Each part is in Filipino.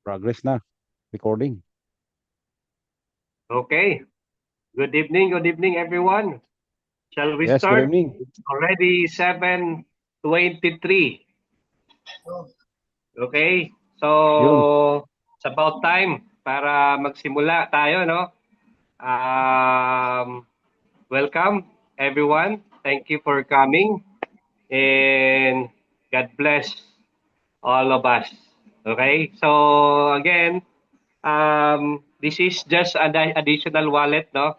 Progress na. Recording. Okay. Good evening, everyone. Shall we Yes, good start? evening. It's already 7:23. Okay? Yun. So, it's about time para magsimula tayo, no? Um, Welcome, everyone. Thank you for coming. And God bless all of us. Okay? So, again, this is just an additional wallet, no?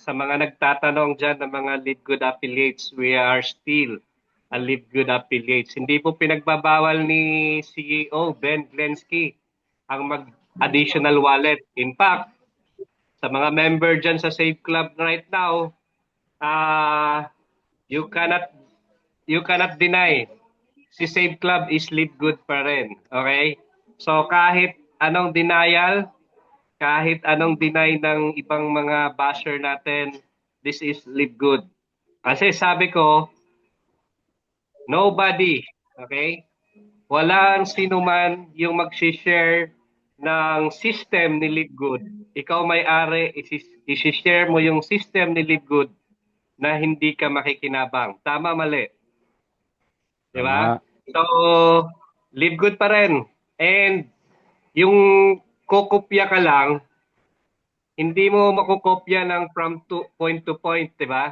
Sa mga nagtatanong dyan ng mga Live Good affiliates, we are still a Live Good affiliates. Hindi po pinagbabawal ni CEO Ben Glensky ang mag-additional wallet. In fact, sa mga member dyan sa Save Club right now, uh, you cannot you cannot deny si Save Club is Live Good pa rin. Okay? So kahit anong denial, kahit anong deny ng ibang mga basher natin, this is Live Good. Kasi sabi ko, nobody, okay? Walang sino man yung mag-share ng system ni Live Good. Ikaw may-ari, isi-share mo yung system ni Live Good na hindi ka makikinabang. Tama, mali. Di ba? Tama. So, Live Good pa rin. And yung kokopya ka lang, hindi mo makukopya ng from to point, di ba?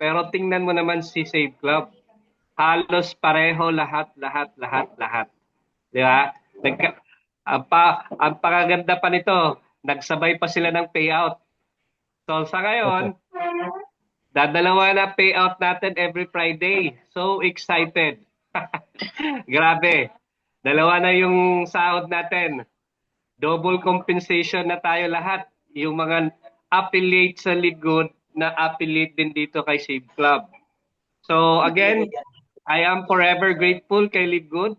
Pero tingnan mo naman si Save Club. Halos pareho lahat. Di ba? Ang pakaganda pa nito, nagsabay pa sila ng payout. So sa ngayon, dadalawa na payout natin every Friday. So excited. Grabe. Dalawa na yung sahod natin. Double compensation na tayo lahat. Yung mga affiliate sa Live Good na affiliate din dito kay Save Club. So again, I am forever grateful kay Live Good.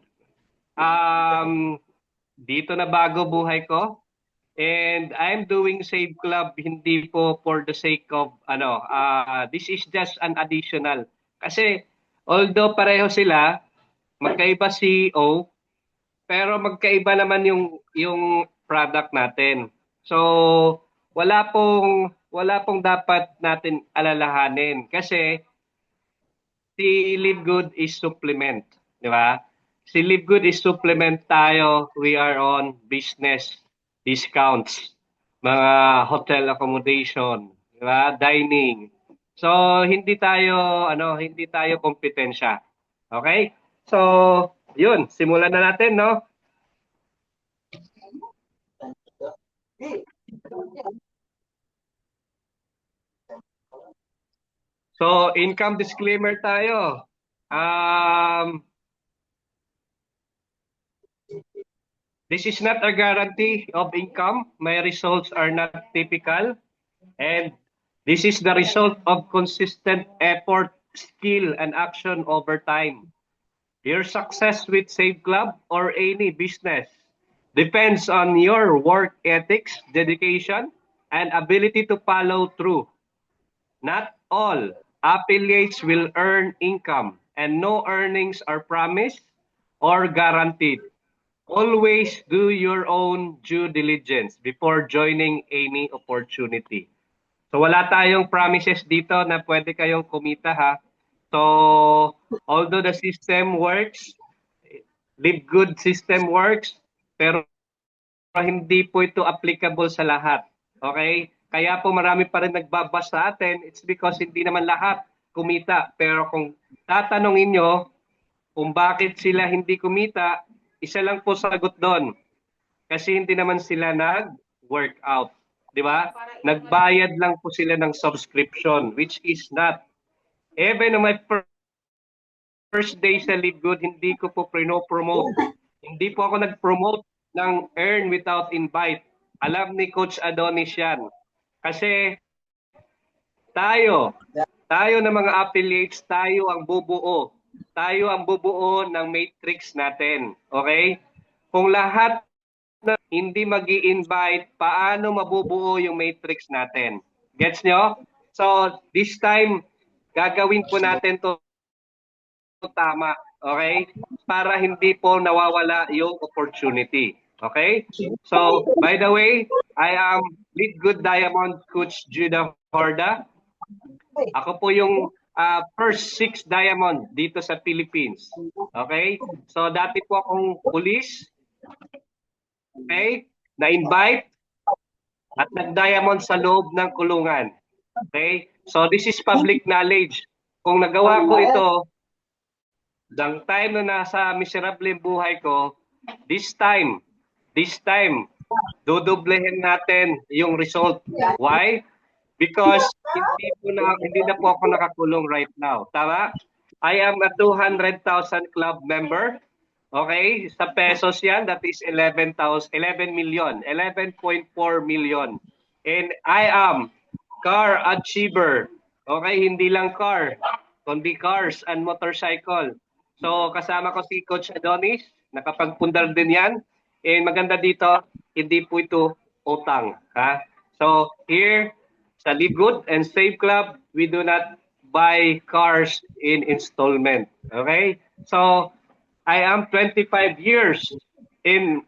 Dito na bago buhay ko. And I'm doing Save Club hindi po for the sake of this is just an additional. Kasi although pareho sila, magkaiba CEO, pero magkaiba naman yung product natin. So wala pong dapat natin alalahanin kasi si Live Good is supplement, di ba? Si Live Good is supplement tayo, we are on business discounts, mga hotel accommodation, di ba? Dining. So hindi tayo kompetensya. Okay? So, yun, simulan na natin, no? So, income disclaimer tayo. This is not a guarantee of income. My results are not typical. And this is the result of consistent effort, skill, and action over time. Your success with Save Club or any business depends on your work ethics, dedication, and ability to follow through. Not all affiliates will earn income, and no earnings are promised or guaranteed. Always do your own due diligence before joining any opportunity. So wala tayong promises dito na pwede kayong kumita ha. So although the system works, Live Good system works, pero hindi po ito applicable sa lahat. Okay? Kaya po marami pa rin nagbabas sa atin, it's because hindi naman lahat kumita. Pero kung tatanungin nyo kung bakit sila hindi kumita, isa lang po sagot doon. Kasi hindi naman sila nag-workout. Di ba? Nagbayad lang po sila ng subscription, which is not. Even on my first day sa Live Good, hindi ko po promote. Hindi po ako nag-promote ng Earn Without Invite. Alam ni Coach Adonis yan. Kasi tayo ng mga affiliates, tayo ang bubuo. Tayo ang bubuo ng matrix natin. Okay? Kung lahat na hindi mag-i-invite, paano mabubuo yung matrix natin? Gets nyo? So, this time, gagawin po natin to tama, okay? Para hindi po nawawala yung opportunity. Okay? So, by the way, I am Lead Good Diamond Coach Judah Horda. Ako po yung first 6 diamond dito sa Philippines. Okay? So, dati po akong police. Okay? Na-invite at nag-diamond sa loob ng kulungan. Okay? So, this is public knowledge. Kung nagawa ko ito, ng time na nasa miserable buhay ko, this time, dodoblehin natin yung result. Why? Because hindi na po ako nakakulong right now. Tama? I am a 200,000 club member. Okay? Sa pesos yan, that is 11 million. 11.4 million. And I am car achiever. Okay? Hindi lang car, kundi cars and motorcycle. So, kasama ko si Coach Adonis. Nakapagpundar din yan. And maganda dito, hindi po ito utang. Ha? So, here, sa Live Good and Save Club, we do not buy cars in installment. Okay? So, I am 25 years in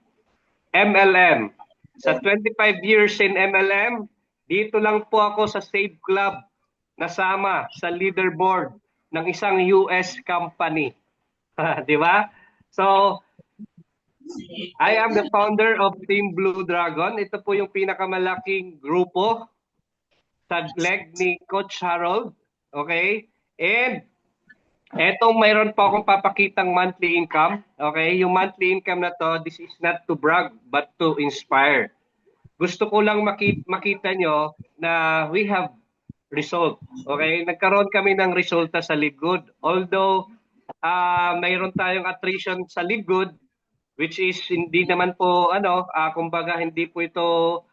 MLM. Sa 25 years in MLM, dito lang po ako sa Save Club nasama sa leaderboard ng isang US company. Di ba? So, I am the founder of Team Blue Dragon. Ito po yung pinakamalaking grupo sa leg ni Coach Harold. Okay? And etong mayroon pa akong papakitang monthly income. Okay? Yung monthly income na to, this is not to brag but to inspire. Gusto ko lang makita nyo na we have result. Okay? Nagkaroon kami ng resulta sa Live Good. Although mayroon tayong attrition sa Live Good, which is hindi naman po kumbaga hindi po ito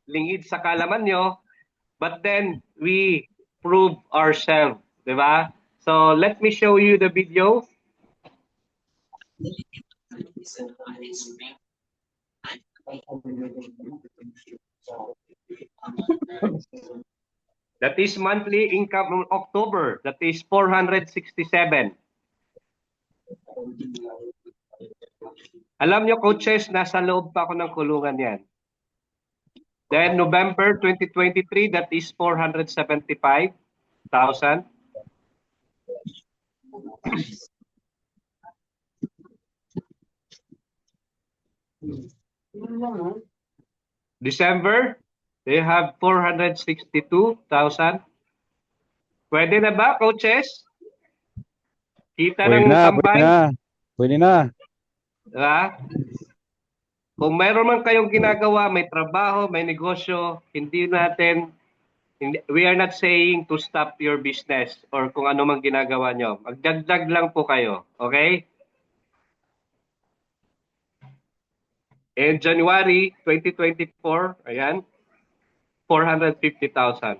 lingid sa kalaman nyo, but then we prove ourselves, di ba? So let me show you the video. That is monthly income in October. That is 467. Alam nyo, coaches, nasa loob pa ako ng kulungan yan. Then November 2023, that is 475,000. December, they have 462,000. Pwede na ba, coaches? Kita ng tambay? Pwede na. Diba? Kung mayroon man kayong ginagawa, may trabaho, may negosyo, we are not saying to stop your business or kung ano mang ginagawa nyo. Magdagdag lang po kayo. Okay? In January 2024, ayan, 450,000.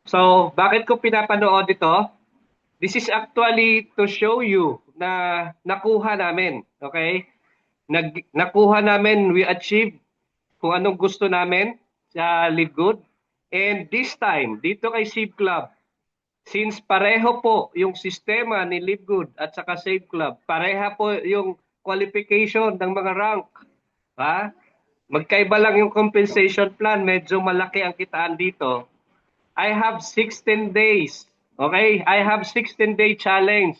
So, bakit ko pinapanood ito? This is actually to show you na nakuha namin. Okay? Nakuha namin, we achieved kung anong gusto namin sa Live Good. And this time, dito kay Save Club, since pareho po yung sistema ni Live Good at saka Save Club, pareha po yung qualification ng mga rank. Ha? Magkaiba lang yung compensation plan, medyo malaki ang kitaan dito. I have 16 days. Okay? I have 16-day challenge.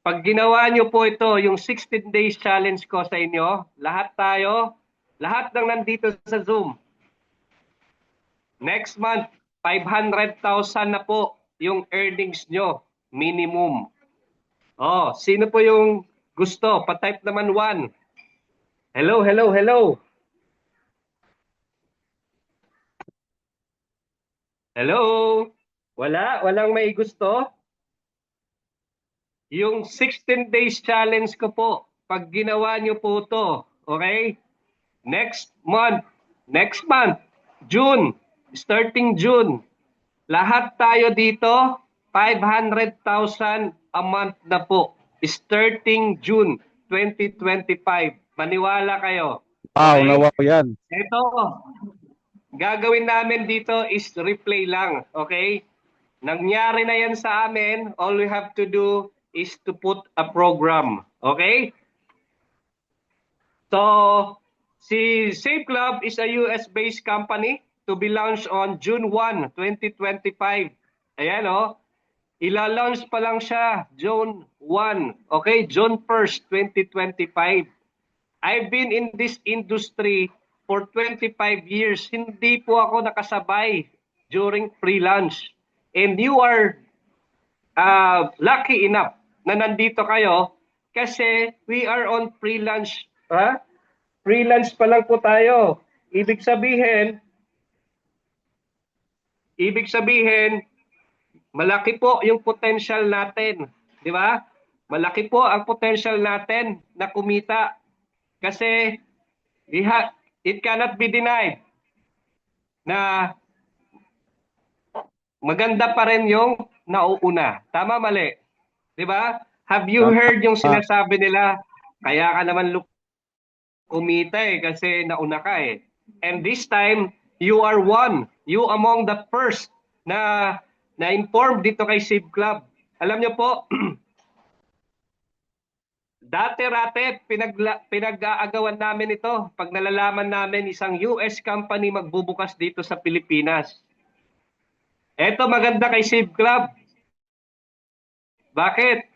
Pag ginawa nyo po ito, yung 16 days challenge ko sa inyo, lahat ng nandito sa Zoom. Next month, 500,000 na po yung earnings nyo, minimum. Oh, sino po yung gusto? Pa-type naman 1. Hello, hello, hello. Hello? Walang may gusto? Yung 16 days challenge ko po, pag ginawa nyo po to, okay? Next month, June, starting June, lahat tayo dito, 500,000 a month na po, starting June 2025. Maniwala kayo. Wow, nawa ko yan. Ito, gagawin namin dito is replay lang, okay? Nangyari na yan sa amin. All we have to do is to put a program. Okay? So, si Save Club is a US-based company to be launched on June 1, 2025. Ayan o. Ila-launch pa lang siya June 1. Okay? June 1st, 2025. I've been in this industry for 25 years. Hindi po ako nakasabay during pre-launch. And you are lucky enough na nandito kayo kasi we are on pre-launch. Pre-launch pa lang po tayo. Ibig sabihin, malaki po yung potential natin. Di ba? Malaki po ang potential natin na kumita. Kasi it cannot be denied na maganda pa rin yung nauuna. Tama, mali? Di ba? Have you heard yung sinasabi nila, kaya ka naman kumita kasi nauna ka eh. And this time, you are one. You among the first na na-inform dito kay Save Club. Alam niyo po, dati-rate, pinag-aagawan namin ito pag nalalaman namin isang US company magbubukas dito sa Pilipinas. Eto maganda kay Save Club. Bakit?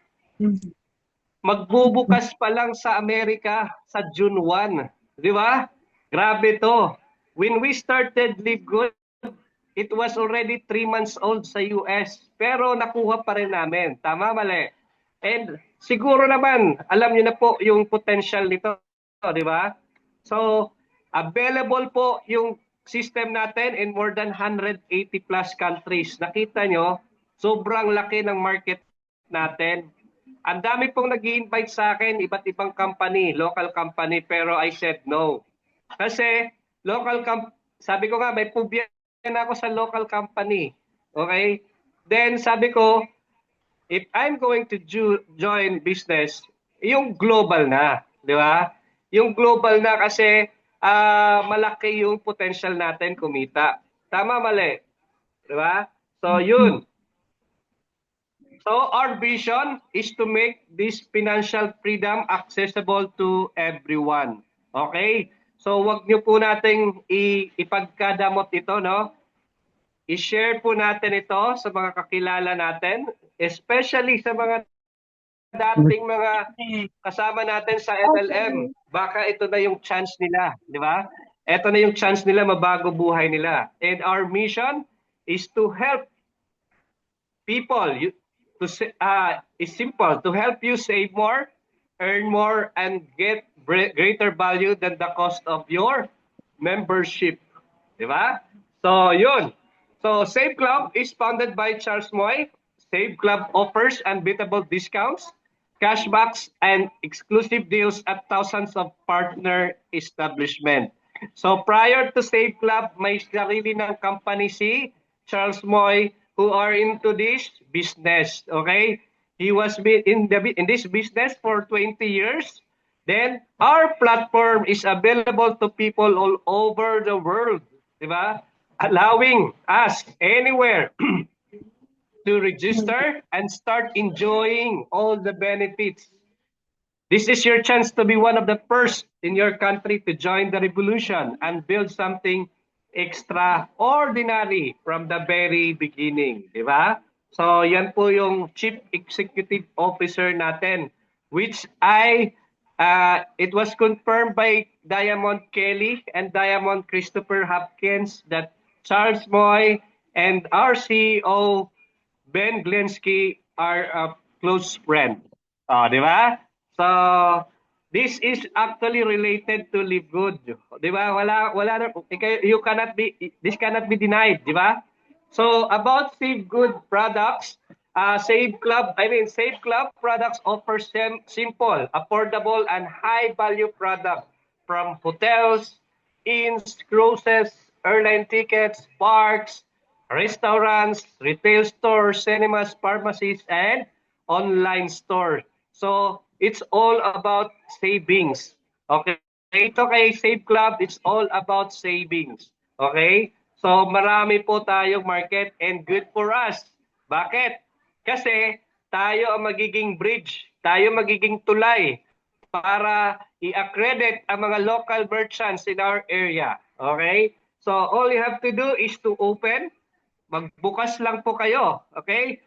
Magbubukas pa lang sa Amerika sa June 1. Di ba? Grabe to. When we started Live Good, it was already 3 months old sa US. Pero nakuha pa rin namin. Tama, mali? And siguro naman, alam niyo na po yung potential nito. Di ba? So, available po yung system natin in more than 180 plus countries. Nakita nyo, sobrang laki ng market natin. Ang dami pong nag-i-invite sa akin, iba't ibang company, local company, pero I said no. Kasi, sabi ko nga, may phobia na ako sa local company. Okay? Then, sabi ko, if I'm going to join business, yung global na. Di ba? Yung global na kasi malaki yung potential natin kumita. Tama, mali? Di ba? So, yun. So our vision is to make this financial freedom accessible to everyone. Okay? So wag niyo po nating ipagkadamot ito, no? I-share po natin ito sa mga kakilala natin, especially sa mga dating mga kasama natin sa MLM. Baka ito na yung chance nila, di ba? Ito na yung chance nila, mabago buhay nila. And our mission is to help people. It's simple, to help you save more, earn more, and get greater value than the cost of your membership. Diba? So, yun. So, Save Club is founded by Charles Moy. Save Club offers unbeatable discounts, cashbacks, and exclusive deals at thousands of partner establishment. So, prior to Save Club, may sarili ng company si Charles Moy who are into this business. Okay? He was in this business for 20 years. Then, our platform is available to people all over the world. Diba? Allowing us anywhere to register and start enjoying all the benefits. This is your chance to be one of the first in your country to join the revolution and build something extraordinary from the very beginning. Di ba? So, yan po yung Chief Executive Officer natin, which it was confirmed by Diamond Kelly and Diamond Christopher Hopkins that Charles Moy and our CEO, Ben Glensky, are a close friend. Di ba? So, this is actually related to Live Good. Di ba? This cannot be denied. Di ba? So, about Save Good products, Save Club products offers simple, affordable, and high-value products from hotels, inns, cruises, airline tickets, parks, restaurants, retail stores, cinemas, pharmacies, and online stores. So, it's all about savings. Okay? Ito kay Save Club, it's all about savings. Okay? So, marami po tayong market and good for us. Bakit? Kasi tayo ang magiging bridge, tayo magiging tulay para i-accredit ang mga local merchants in our area. Okay? So all you have to do is to open, magbukas lang po kayo. Okay?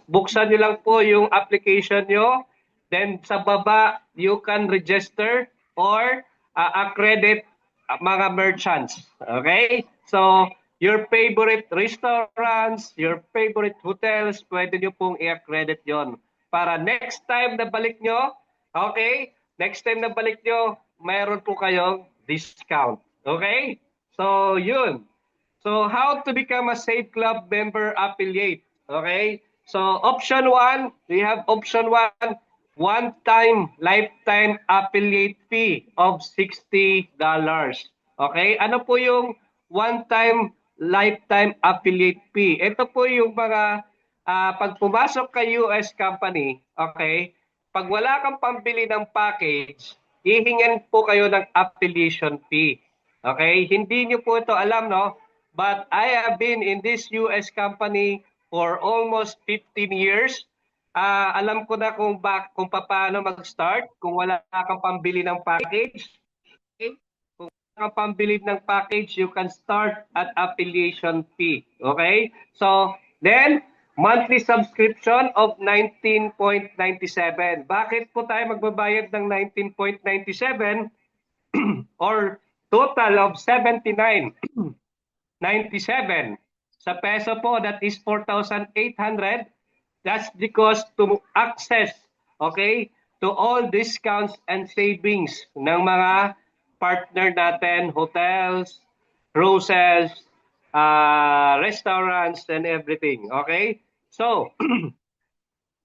Buksan nyo lang po yung application nyo. Then sa baba, you can register or accredit mga merchants. Okay? So, your favorite restaurants, your favorite hotels, pwede nyo pong i-accredit yon. Para next time na balik nyo, okay? Next time na balik nyo, mayroon po kayong discount. Okay? So, yun. So, how to become a Save Club member affiliate? Okay? So, option 1, we have option 1, one-time lifetime affiliate fee of $60. Okay? Ano po yung one-time lifetime affiliate fee? Ito po yung mga pag pumasok kay US company, okay? Pag wala kang pambili ng package, hihingin po kayo ng affiliation fee. Okay? Hindi nyo po ito alam, no? But I have been in this US company for almost 15 years. Alam ko na kung paano mag-start kung wala kang pambili ng package. Okay? Kung wala kang pambili ng package, you can start at affiliation fee. Okay? So, then, monthly subscription of 19.97. Bakit po tayo magbabayad ng 19.97 or total of 79.97? Sa peso po, that is 4,800. That's because to access, okay, to all discounts and savings ng mga partner natin, hotels, cruises, restaurants, and everything. Okay? So,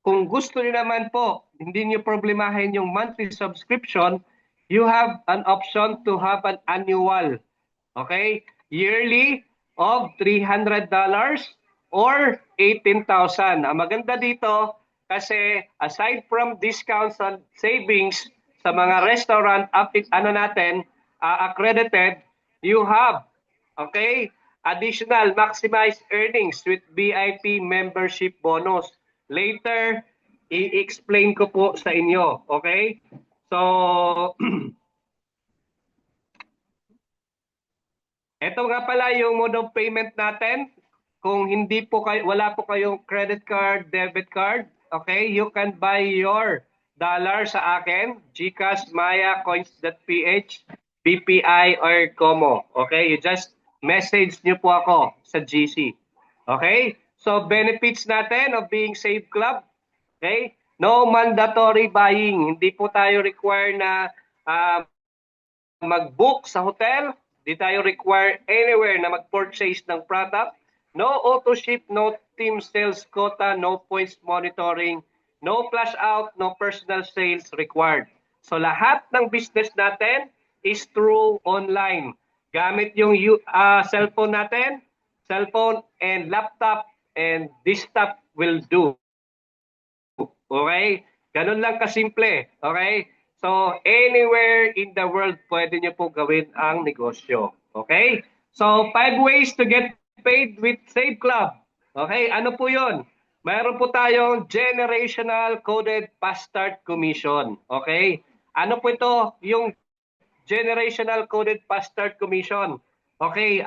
kung gusto niyo naman po, hindi niyo problemahin yung monthly subscription, you have an option to have an annual, okay, yearly of $300 or 18,000. Ang maganda dito, kasi aside from discounts and savings sa mga restaurant, accredited, you have, okay, additional maximized earnings with VIP membership bonus. Later, i-explain ko po sa inyo. Okay? So, ito nga pala yung mode of payment natin. Kung hindi po kayo, wala po kayong credit card, debit card, okay, you can buy your dollar sa akin, GCash, Maya, Coins.ph, BPI, or Como. Okay, you just message nyo po ako sa GC. Okay, so benefits natin of being Save Club. Okay, no mandatory buying. Hindi po tayo require na mag-book sa hotel. Hindi tayo require anywhere na mag-purchase ng product. No auto ship, no team sales quota, no points monitoring, no flash out, no personal sales required. So lahat ng business natin is through online. Gamit yung cellphone natin, cellphone and laptop, and desktop will do. Okay? Ganun lang kasimple. Okay? So, anywhere in the world, pwede nyo po gawin ang negosyo. Okay? So, 5 ways to get paid with Save Club. Okay? Ano po yun? Mayroon po tayong Generational Coded Fast Start Commission. Okay? Ano po ito? Yung Generational Coded Fast Start Commission. Okay?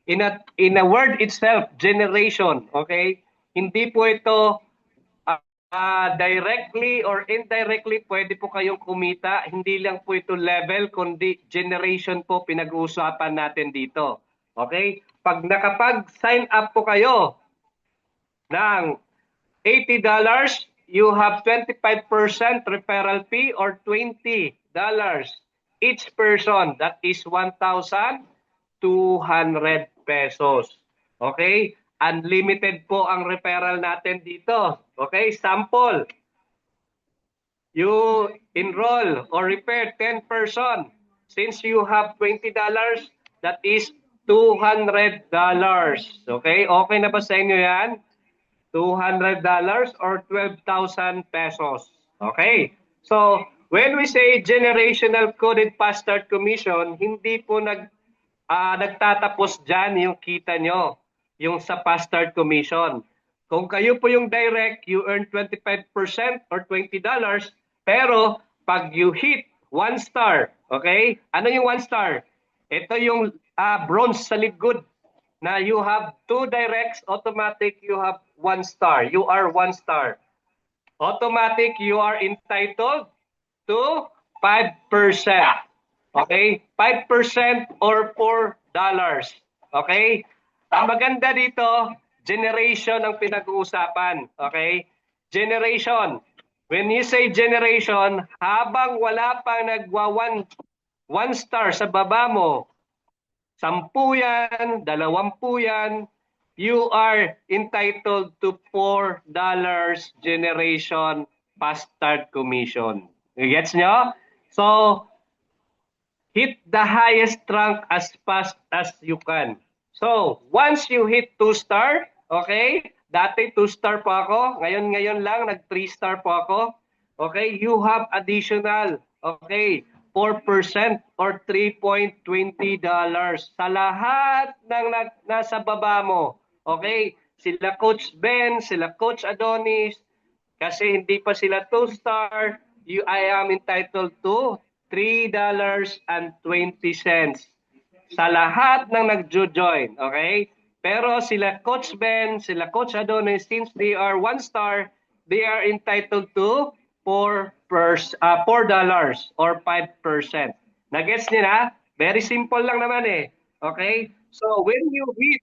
In a word itself, generation. Okay? Hindi po ito directly or indirectly pwede po kayong kumita. Hindi lang po ito level, kundi generation po pinag-uusapan natin dito. Okay? Pag nakapag-sign up po kayo ng $80, you have 25% referral fee or $20 each person. That is 1,200 pesos. Okay? Unlimited po ang referral natin dito. Okay, sample. You enroll or refer 10 person. Since you have $20, that is $200. Okay, okay na ba sa inyo yan? $200 or 12,000 pesos. Okay, so when we say generational coded fast start commission, hindi po nagtatapos dyan yung kita nyo. Yung sa fast start commission. Kung kayo po yung direct, you earn 25% or $20. Pero pag you hit 1 star, okay? Ano yung 1 star? Ito yung bronze sa likod na you have 2 directs, automatic you have 1 star. You are 1 star. Automatic you are entitled to 5%. Okay? 5% or $4. Okay? Ang maganda dito, generation ang pinag-uusapan. Okay? Generation. When you say generation, habang wala pang nagwa 1 star sa baba mo, 10 yan, 20 yan, you are entitled to $4 generation past start commission. Gets nyo? So, hit the highest rank as fast as you can. So, once you hit 2 star, okay, dati 2 star po ako, ngayon lang, nag 3 star po ako, okay, you have additional, okay, 4% or $3.20 sa lahat ng nasa baba mo. Okay, sila Coach Ben, sila Coach Adonis, kasi hindi pa sila 2 star, I am entitled to $3.20 sa lahat ng nag-join, okay? Pero sila Coach Ben, sila Coach Adonis, since they are 1 star, they are entitled to $4 or 5%. Nagets niyo na? Very simple lang naman eh. Okay? So when you hit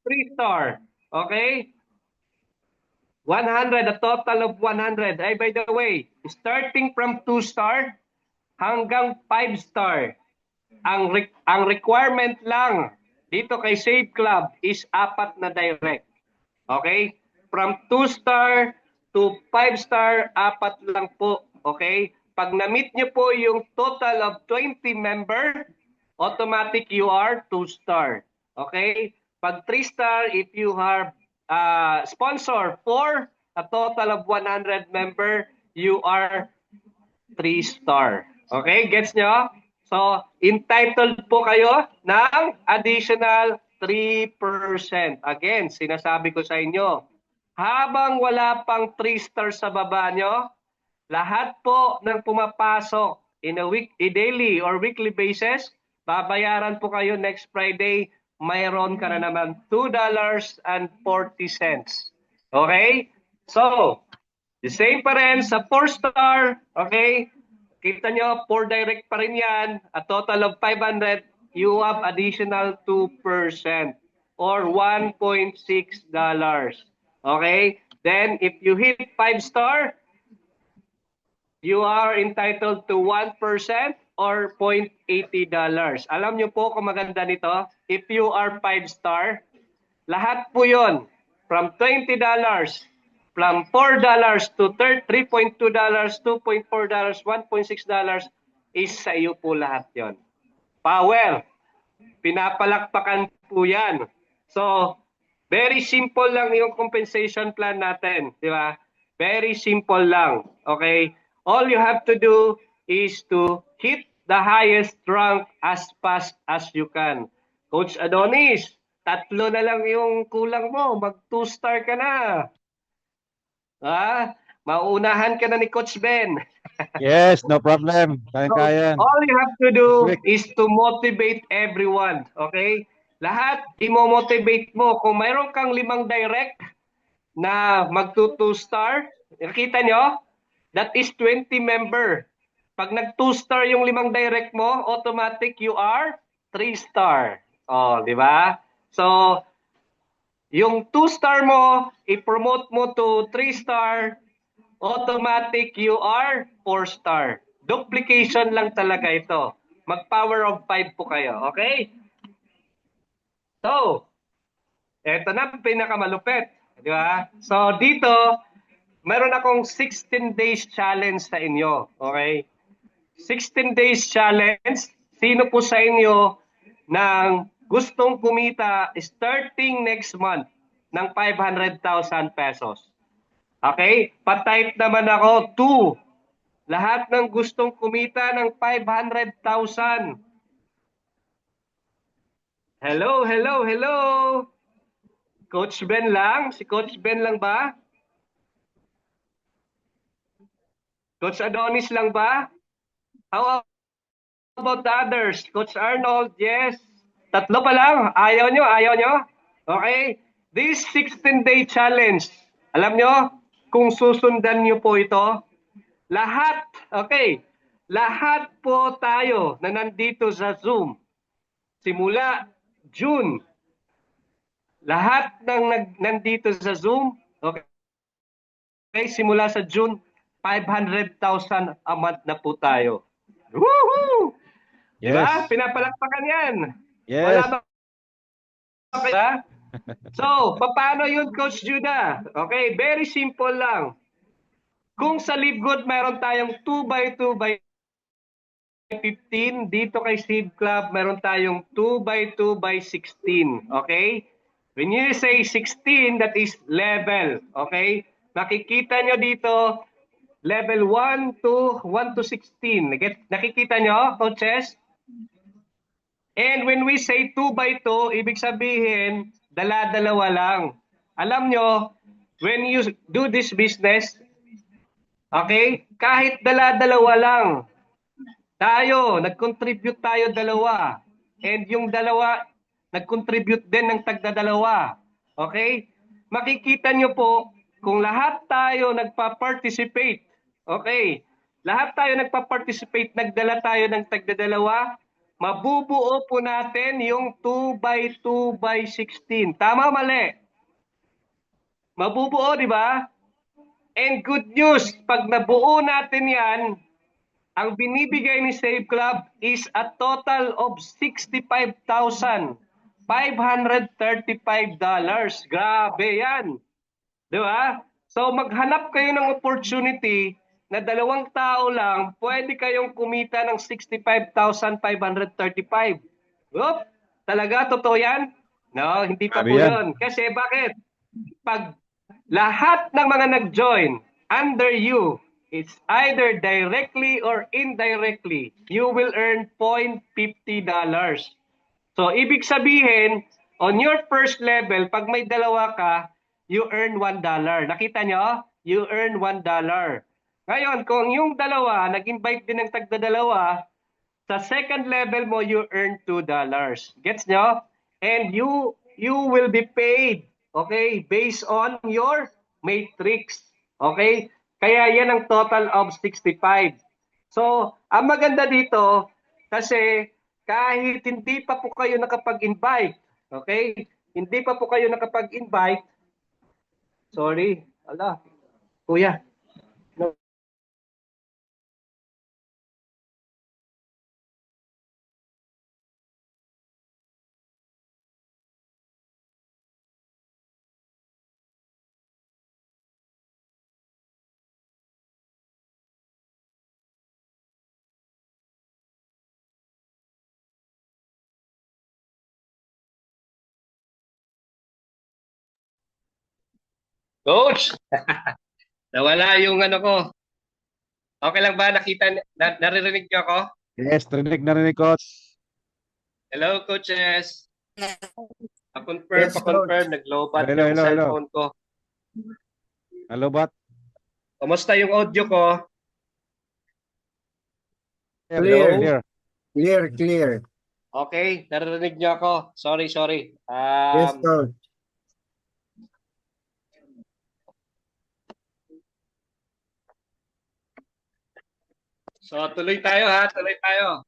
3 star, okay? 100, a total of 100. Ay, by the way, starting from 2 star hanggang 5 star, ang requirement lang dito kay Save Club is 4 na direct. Okay? From 2 star to 5 star, 4 lang po. Okay? Pag na-meet nyo po yung total of 20 member, automatic you are 2 star. Okay? Pag 3 star, if you have sponsor for a total of 100 member, you are 3 star. Okay? Gets nyo? So, entitled po kayo ng additional 3%. Again, sinasabi ko sa inyo, habang wala pang 3 star sa baba nyo, lahat po ng pumapasok in a daily or weekly basis, babayaran po kayo next Friday, mayroon ka na naman $2.40. Okay? So, the same pa rin sa 4 star, okay? Kita nyo, 4 direct pa rin yan. A total of 500, you have additional 2% or $1.6. Okay? Then, if you hit 5 star, you are entitled to 1% or $0.80. Alam nyo po kung maganda nito? If you are 5 star, lahat po yon from $20, from $4 to $3.2, $2.4, $1.6 is sa iyo po lahat yon. Power, pinapalakpakan po yan. So, very simple lang yung compensation plan natin, di ba? Very simple lang, okay? All you have to do is to hit the highest rank as fast as you can. Coach Adonis, 3 na lang yung kulang mo, mag 2 star ka na. Mauunahan ka na ni Coach Ben. Yes, no problem. Kaya-kaya. All you have to do is to motivate everyone. Okay? Lahat, imo-motivate mo. Kung mayroon kang 5 direct na magto 2 star, nakita nyo? That is 20 member. Pag nag 2 star yung 5 direct mo, automatic you are 3 star. Oh, di ba? So, yung 2 star mo, i-promote mo to 3 star, automatic you are 4 star. Duplication lang talaga ito. Mag-power of 5 po kayo. Okay? So, eto na pinakamalupit. Di ba? So, dito, meron akong 16 days challenge sa inyo. Okay? 16 days challenge. Sino po sa inyo nang gustong kumita starting next month ng 500,000 pesos? Okay? Pa-type naman ako 2. Lahat ng gustong kumita ng 500,000. Hello, hello, hello. Coach Ben lang? Si Coach Ben lang ba? Coach Adonis lang ba? How about the others? Coach Arnold, yes. Tatlo pa lang. Ayaw nyo, ayaw nyo? Okay. This 16-day challenge, alam nyo, kung susundan nyo po ito, lahat, okay, lahat po tayo na nandito sa Zoom, simula June, lahat ng nandito sa Zoom, okay, simula sa June, 500,000 a month na po tayo. Woohoo! Diba? Yes. Pinapalakpakan yan. Yes. Wala ba kayo? So, paano yun, Coach Judah? Okay, very simple lang. Kung sa Live Good, meron tayong 2x2 by 15, dito kay Seed Club, meron tayong 2x2 by 16. Okay? When you say 16, that is level. Okay? Nakikita nyo dito, level 1 to 16. Nakikita nyo, coaches? And when we say 2x2, ibig sabihin, dala-dalawa lang. Alam nyo, when you do this business, okay, kahit dala-dalawa lang, tayo, nag-contribute tayo dalawa. And yung dalawa, nag-contribute din ng tagdadalawa. Okay? Makikita nyo po, kung lahat tayo nagpa-participate, okay, lahat tayo nagpa-participate, nagdala tayo ng tagdadalawa, mabubuo po natin yung 2x2 by 16. Tama, mali? Mabubuo, di ba? And good news, pag nabuo natin yan, ang binibigay ni Save Club is a total of $65,535. Grabe yan. Di ba? So maghanap kayo ng opportunity na dalawang tao lang, pwede kayong kumita ng 65,535. Oop, talaga totoo yan? No, hindi pa Grabe po yan. yun. Kasi bakit? Pag lahat ng mga nag-join under you, it's either directly or indirectly, you will earn $0.50. So, ibig sabihin, on your first level, pag may dalawa ka, you earn $1. Nakita nyo? You earn $1. Ngayon, kung yung dalawa, nag-invite din ng tagdadalawa, sa second level mo, you earn $2. Gets nyo? And you will be paid, okay, based on your matrix. Okay? Kaya yan ang total of 65. So, ang maganda dito, kasi kahit hindi pa po kayo nakapag-invite, okay? Hindi pa po kayo nakapag-invite, sorry, ala, kuya. No. Coach, nawala yung ano ko. Okay lang ba? Naririnig niyo ako? Yes, narinig, coach. Hello, coaches. Pa-confirm, Yes, pa-confirm. Nag-lowbat Hello, yung hello, hello. cellphone ko. Hello, bot. Kumusta yung audio ko? Clear. Clear. Clear. Okay, naririnig niyo ako. Sorry. Yes, coach. So, tuloy tayo ha. Tuloy tayo.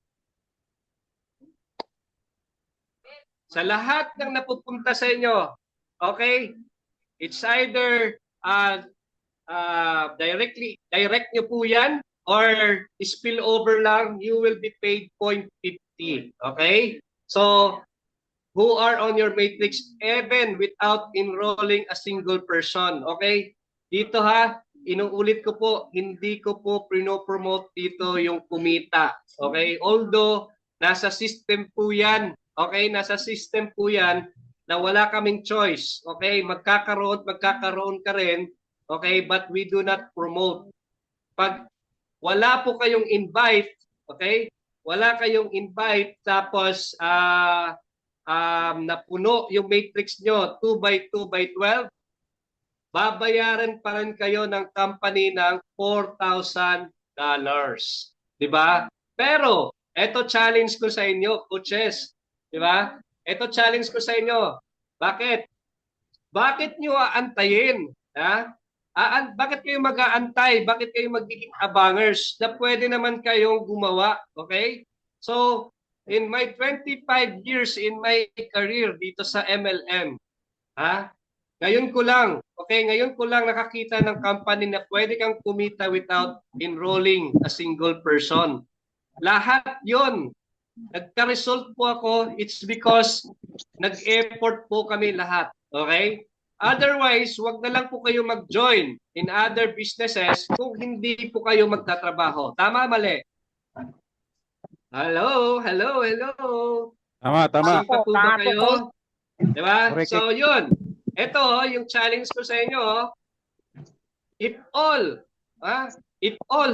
Sa lahat ng napupunta sa inyo, okay, it's either direct nyo po yan or spill over lang, you will be paid 0.50. Okay? So, who are on your matrix even without enrolling a single person. Okay? Dito ha, inuulit ko po, hindi ko po pinopromote dito yung kumita. Okay? Although, nasa system po yan. Okay? Nasa system po yan na wala kaming choice. Okay? Magkakaroon ka rin. Okay? But we do not promote. Pag wala po kayong invite, okay? Wala kayong invite, tapos napuno yung matrix nyo 2 by 2 by 12, babayaran pa rin kayo ng company ng $4,000. Di ba? Pero, eto challenge ko sa inyo, coaches. Di ba? Eto challenge ko sa inyo. Bakit? Bakit nyo aantayin? Ha? Bakit kayo mag-aantay? Bakit kayo magiging abangers na pwede naman kayong gumawa? Okay? So, in my 25 years in my career dito sa MLM, ngayon ko lang, ngayon ko lang nakakita ng company na pwede kang kumita without enrolling a single person. Lahat yon. Nagka-result po ako, it's because nag-effort po kami lahat. Okay? Otherwise, wag na lang po kayo mag-join in other businesses kung hindi po kayo magtatrabaho. Tama, mali? Hello, hello, hello. Tama. Sipa po ba kayo? Diba? Correct. So, yun. Ito, yung challenge ko sa inyo, if all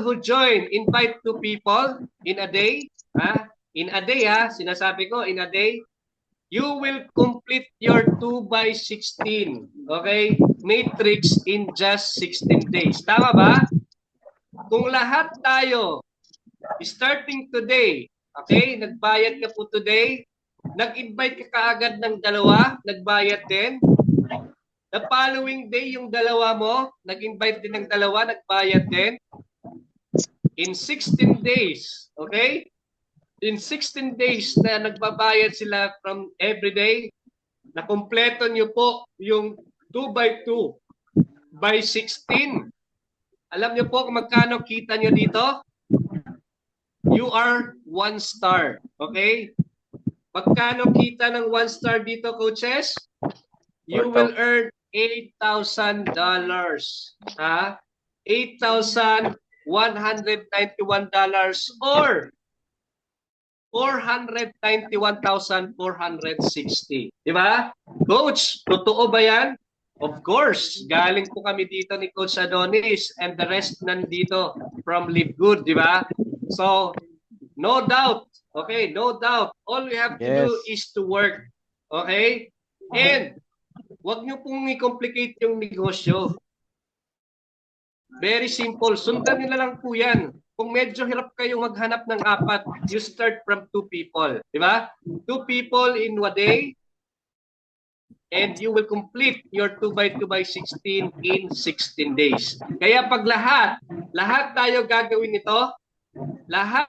who join invite 2 people in a day, sinasabi ko, in a day, you will complete your 2 by 16, okay, matrix in just 16 days. Tama ba? Kung lahat tayo, starting today, okay, nagbayad ka po today, nag-invite ka kaagad ng 2, nagbayad din. The following day, yung 2 mo, nag-invite din ng 2, nagbayad din. In 16 days, okay? In 16 days na nagbabayad sila from every day, na kumpleto nyo po yung 2 by 2 by 16. Alam nyo po kung magkano kita nyo dito? You are 1 star. Okay? Magkano kita ng 1 star dito, coaches? You will earn $8,000. $8,191 or 491,460. Di ba? Coach, totoo ba yan? Of course. Galing po kami dito ni Coach Adonis and the rest nandito from Live Good. Di ba? So, no doubt. Okay, no doubt. All we have to do is to work. Okay? And, wag nyo pong i-complicate yung negosyo. Very simple. Sundan nila lang po yan. Kung medyo hirap kayong maghanap ng 4, you start from 2 people. Di ba? 2 people in a day and you will complete your 2 by 2 by 16 in 16 days. Kaya pag lahat tayo gagawin ito, lahat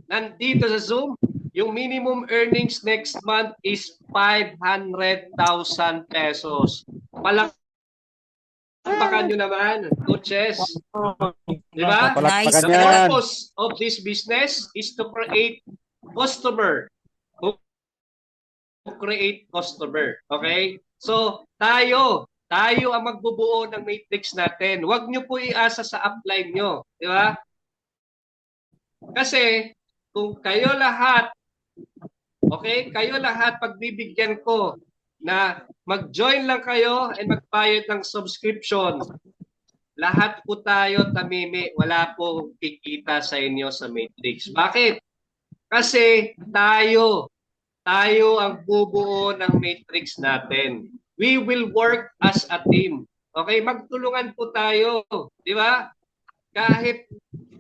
nandito sa Zoom, yung minimum earnings next month is 500,000 pesos. Palakpakan nyo naman, coaches. Di ba? Palakpakan The yan. purpose of this business is to create customer. Okay? So, tayo ang magbubuo ng matrix natin. Huwag nyo po iasa sa upline nyo. Di ba? Kasi, kung kayo lahat, pagbibigyan ko na mag-join lang kayo and magbayad ng subscription, lahat po tayo tamimi, wala po kikita sa inyo sa matrix. Bakit? Kasi tayo ang bubuo ng matrix natin. We will work as a team. Okay? Magtulungan po tayo. Di ba? Kahit,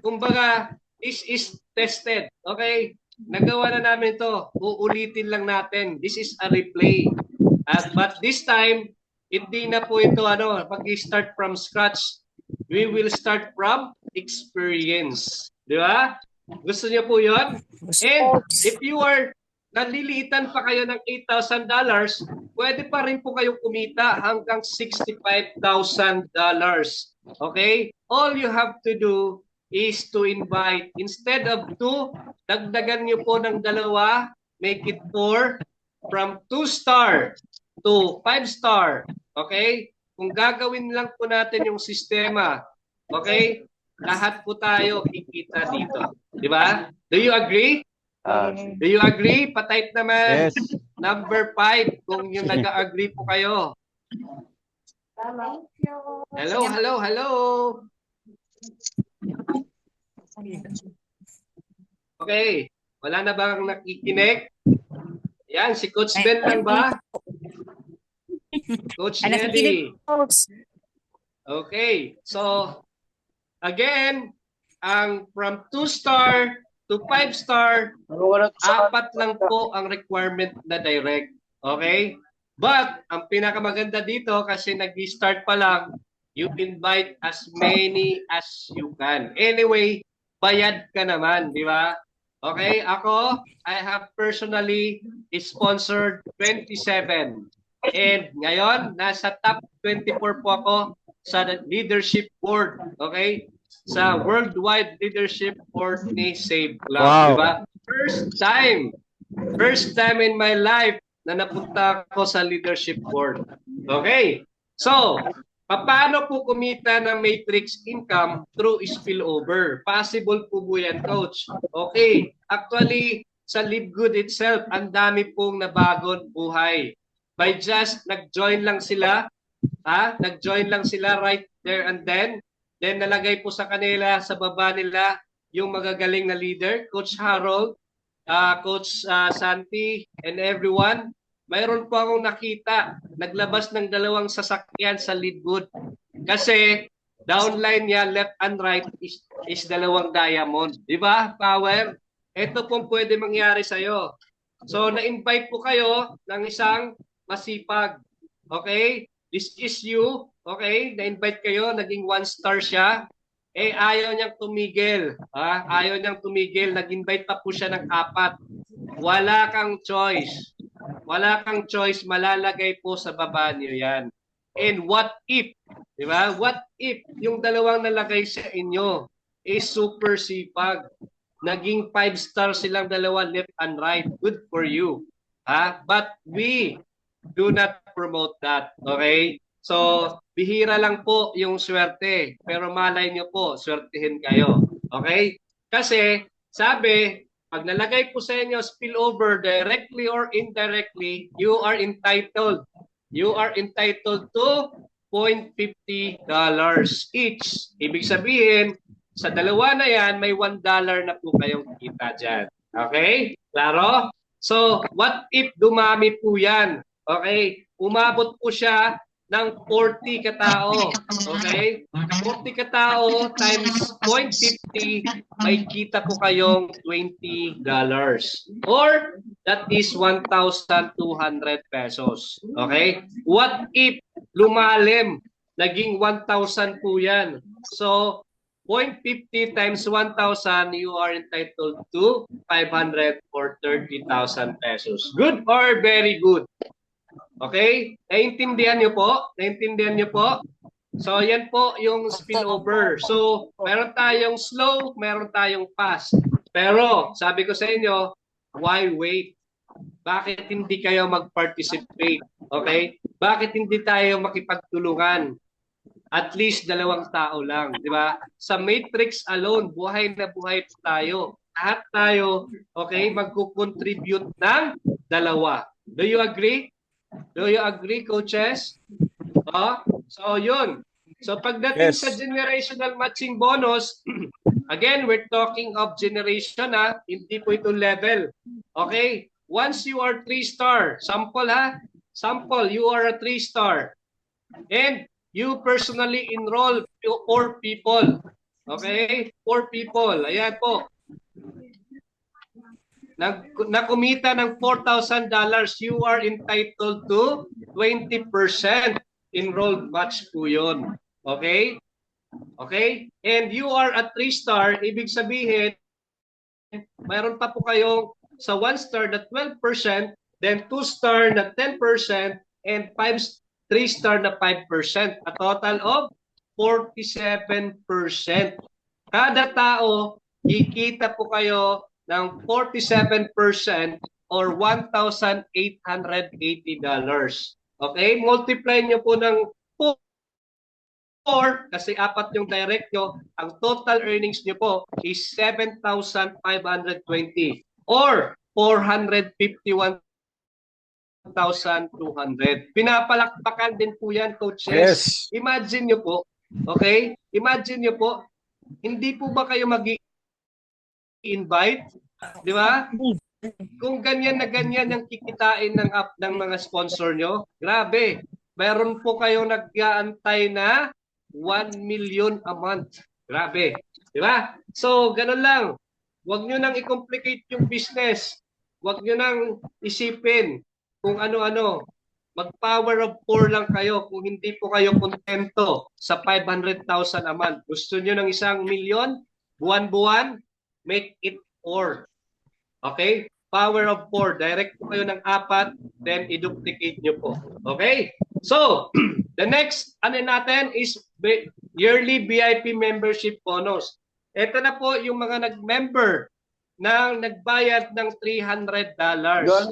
kumbaga, this is tested. Okay? Nagawa na namin ito. Uulitin lang natin. This is a replay. But this time, hindi na po ito pag-start from scratch. We will start from experience. Di ba? Gusto niyo po yun? And if you are naliliitan pa kayo ng $8,000, pwede pa rin po kayong kumita hanggang $65,000. Okay? All you have to do is to invite, instead of 2, dagdagan niyo po ng 2, make it 4, from 2 star to 5 star. Okay? Kung gagawin lang po natin yung sistema, okay? Lahat po tayo kikita dito. Di ba? Do you agree? Do you agree? Pa-type naman. Yes. Number 5 kung yung nag-agree po kayo. Hello, hello, hello. Okay. Wala na bang nakikinig? Yan, si Coach Ben lang ba? Coach Nelly. Okay, so again, ang from 2-star to 5-star, apat lang po ang requirement na direct. Okay? But, ang pinakamaganda dito, kasi nag-start pa lang, you invite as many as you can. Anyway, bayad ka naman, di ba? Okay, ako, I have personally sponsored 27. And ngayon, nasa top 24 po ako sa leadership board. Okay? Sa worldwide leadership board ni Save Club. Wow. Diba? First time in my life na napunta ako sa leadership board. Okay? So, paano po kumita ng matrix income through spillover? Possible po po yan, Coach. Okay. Actually, sa Live Good itself, ang dami pong nabagong buhay. By just nag-join lang sila, nag-join lang sila right there and then nalagay po sa kanila, sa baba nila, yung magagaling na leader, Coach Harold, Coach Santi, and everyone. Mayroon po akong nakita, naglabas ng 2 sasakyan sa Live Good. Kasi downline niya, left and right, is 2 diamond. Di ba, Power? Ito pong pwede mangyari sa'yo. So, na-invite po kayo ng isang masipag. Okay? This is you. Okay? Na-invite kayo, naging 1-star siya. Eh, ayaw niyang tumigil. Ayaw niyang tumigil. Nag-invite pa po siya ng 4. Wala kang choice. Wala kang choice. Malalagay po sa baba niyo yan. And what if? Di ba? What if yung 2 nalagay sa inyo is super sipag? Naging 5-star silang 2, left and right. Good for you. But we do not promote that. Okay? So, bihira lang po yung swerte. Pero malay nyo po, swertihin kayo. Okay? Kasi, sabi, pag nalagay po sa inyo spillover directly or indirectly, you are entitled. You are entitled to $0.50 each. Ibig sabihin, sa 2 na yan, may $1 na po kayong kita dyan. Okay? Klaro? So, what if dumami po yan? Okay? Umabot po siya ng 40 katao. Okay? 40 katao times 0.50, may kita po kayong $20. Or, that is 1,200 pesos. Okay? What if lumalim? Naging 1,000 po yan. So, 0.50 times 1,000, you are entitled to 500 or 30,000 pesos. Good or very good? Okay? Naintindihan niyo po? Naintindihan niyo po? So, yan po yung spillover. So, meron tayong slow, meron tayong fast. Pero, sabi ko sa inyo, why wait? Bakit hindi kayo mag-participate? Okay? Bakit hindi tayo makipagtulungan? At least 2 tao lang, di ba? Sa matrix alone, buhay na buhay tayo. Lahat tayo, okay, magkukontribute ng 2. Do you agree? Do you agree, coaches? So, yun. So, pagdating sa generational matching bonus, again, we're talking of generation, hindi po ito level. Okay? Once you are 3-star, sample sample, you are a 3-star. And you personally enroll 4 people. Okay? 4 people. Ayan po. Nakumita ng $4,000, you are entitled to 20% enrolled batch po yun. Okay? Okay? And you are a 3-star, ibig sabihin, mayroon pa po kayong sa 1-star na 12%, then 2-star na 10%, and 3-star na 5%. A total of 47%. Kada tao, kikita po kayo ng 47% or $1,880. Okay? Multiply nyo po ng 4 kasi 4 yung direct nyo. Ang total earnings nyo po is 7,520 or 451,200. Pinapalakpakan din po yan, coaches. Yes. Imagine nyo po, okay? Imagine nyo po, hindi po ba kayo invite, di ba? Kung ganyan na ganyan ang kikitain ng mga sponsor nyo, grabe. Meron po kayo nag-aantay na 1 million a month. Grabe. Di ba? So, ganun lang. Huwag nyo nang i-complicate yung business. Huwag nyo nang isipin kung ano-ano. Mag-power of 4 lang kayo kung hindi po kayo kontento sa 500,000 a month. Gusto nyo ng 1 milyon, buwan-buwan, make it 4. Okay? Power of 4. Direct po kayo ng 4, then i-duplicate nyo po. Okay? So, the next natin is yearly VIP membership bonus. Ito na po yung mga nag-member na nagbayad ng $300.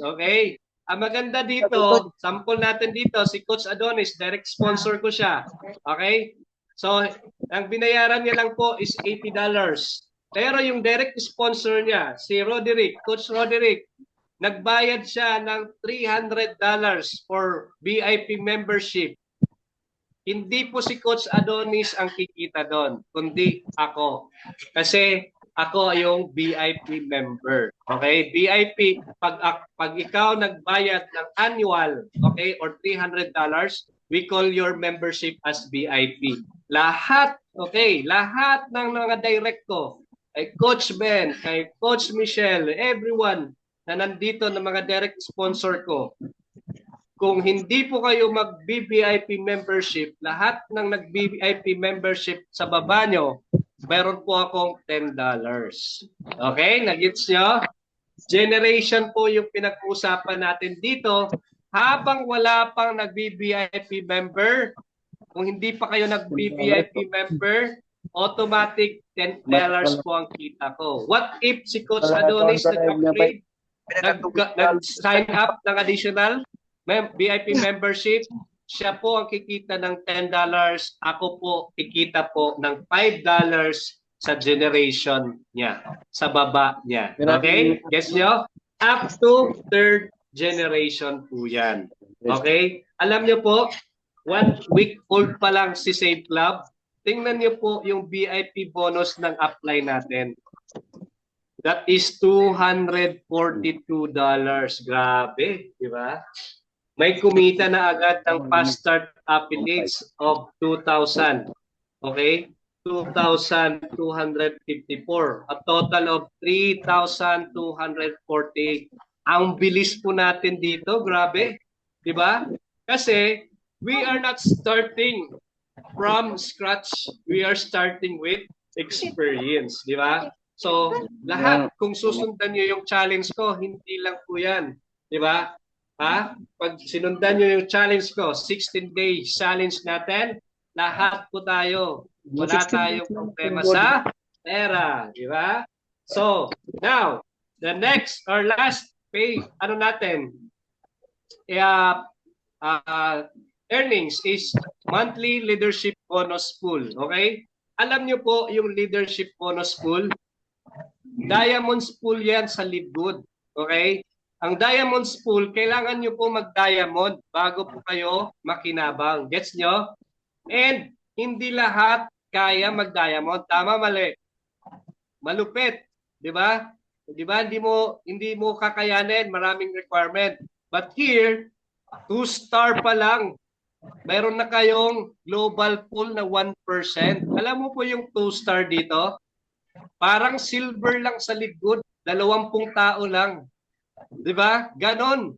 Okay? Ang maganda dito, sample natin dito, si Coach Adonis, direct sponsor ko siya. Okay? So, ang binayaran niya lang po is $80. Pero yung direct sponsor niya, si Roderick, Coach Roderick, nagbayad siya ng $300 for VIP membership. Hindi po si Coach Adonis ang kikita doon, kundi ako. Kasi ako yung VIP member. Okay? VIP, pag ikaw nagbayad ng annual, okay, or $300, we call your membership as VIP. Lahat, okay, lahat ng mga directo, kay Coach Ben, kay Coach Michelle, everyone na nandito na mga direct sponsor ko, kung hindi po kayo mag-VIP membership, lahat ng nag-VIP membership sa baba nyo, meron po akong $10. Okay? Nagets nyo? Generation po yung pinag-uusapan natin dito. Habang wala pang nag-VIP member, kung hindi pa kayo nag-VIP member, automatic $10 po ang kita ko. What if si Coach Adonis nag-upgrade, nag-sign up ng additional VIP membership, siya po ang kikita ng $10, ako po kikita po ng $5 sa generation niya, sa baba niya. Okay? Guess nyo? Up to 3rd generation po yan. Okay? Alam nyo po, 1 week old pa lang si Save Club. Tingnan nyo po yung VIP bonus ng apply natin. That is $242. Grabe, di ba? May kumita na agad ng fast start affiliates of 2,000. Okay? 2,254. A total of 3,248. Ang bilis po natin dito, grabe. Di ba? Kasi we are not starting from scratch. We are starting with experience. Di ba? So, lahat, kung susundan nyo yung challenge ko, hindi lang po yan. Di ba? Ha? Pag sinundan nyo yung challenge ko, 16 days challenge natin, lahat po tayo. Wala tayong problema sa pera. Di ba? So, now, the next or last pay, natin? Earnings is monthly leadership bonus pool. Okay? Alam nyo po yung leadership bonus pool? Diamonds pool yan sa Livegood. Okay? Ang Diamonds pool, kailangan nyo po mag-diamond bago po kayo makinabang. Gets nyo? And hindi lahat kaya mag-diamond. Tama, mali. Malupit. Di ba? Di ba? Hindi mo kakayanin. Maraming requirement. But here, 2-star pa lang. Mayroon na kayong global pool na 1%. Alam mo po yung 2-star dito? Parang silver lang sa Livegood. 20 tao lang. Di ba? Ganon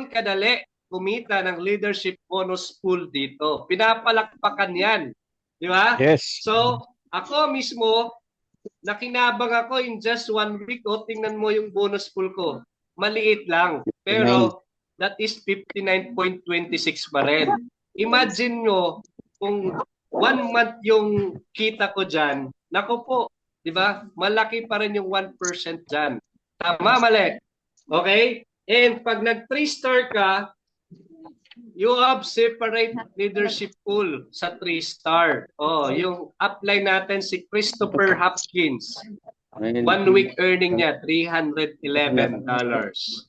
kadali kumita ng leadership bonus pool dito. Pinapalakpakan yan. Di ba? Yes. So, ako mismo, nakinabang ako in just 1 week. O, tingnan mo yung bonus pool ko. Maliit lang. Pero, that is 59.26 pa rin. Imagine nyo, kung 1 month yung kita ko dyan, naku po, di ba? Malaki pa rin yung 1% dyan. Tama, mali? Okay? And pag nag-3-star ka, you have separate leadership pool sa 3-star. Oh, yung upline natin si Christopher Hopkins. 1 week earning niya $311.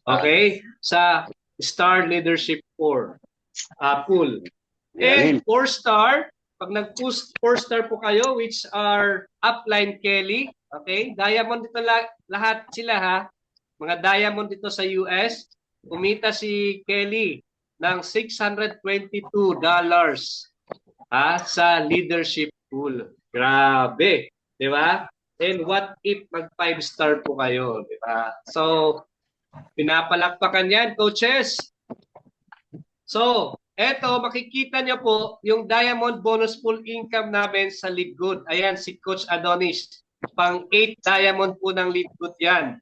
Okay? Sa Star Leadership pool. And 4-star, pag nag-4-star po kayo, which are upline Kelly, Okay? Diamond dito lahat sila ha. Mga diamond dito sa US. Kumita si Kelly ng $622 sa leadership pool. Grabe. Di ba? And what if mag 5-star po kayo? Di ba? So, pinapalakpakan yan, coaches. So, eto, makikita nyo po yung Diamond Bonus Pool Income namin sa Leadgood. Ayan, si Coach Adonis. Pang 8 Diamond po ng Leadgood yan.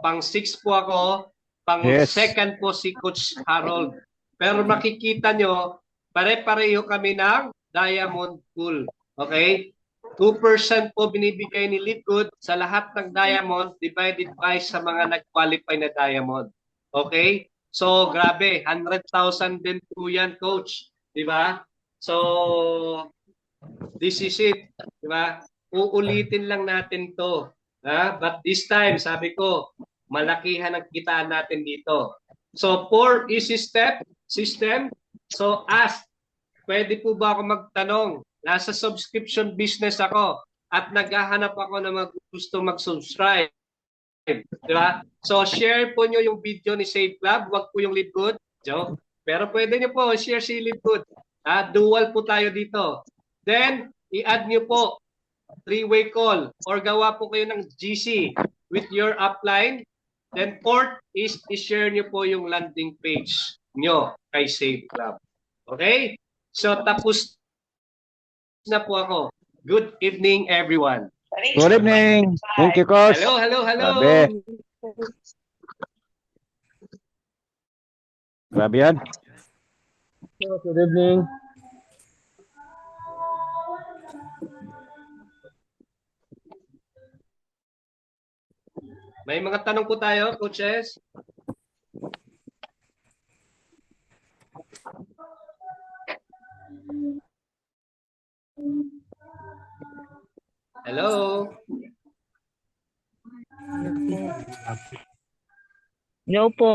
Pang 6 po ako. Pang Yes. second po si Coach Harold. Pero makikita nyo, pare-pareho kami ng Diamond Pool. Okay? 2% po binibigay ni Leadgood sa lahat ng Diamond divided by sa mga nag-qualify na Diamond. Okay? So, grabe, 100,000 din po yan, coach. Di ba? So, this is it. Di ba? Uulitin lang natin to. But this time, sabi ko, malakihan ang kitaan natin dito. So, 4 easy system. So, ask, pwede po ba ako magtanong? Nasa subscription business ako at naghahanap ako na gusto mag-subscribe. Diba? So, share po nyo yung video ni Save Club. Huwag po yung Leadgood. Joke. Pero pwede nyo po share si Leadgood. Dual po tayo dito. Then, i-add nyo po 3-way call or gawa po kayo ng GC with your upline. Then, fourth is i-share nyo po yung landing page nyo kay Save Club. Okay? So, tapos na po ako. Good evening, everyone. Good evening. Thank you, Coach. Hello. Grabe. Grabe yan. Good evening. May mga tanong po tayo, coaches. Hello. No po.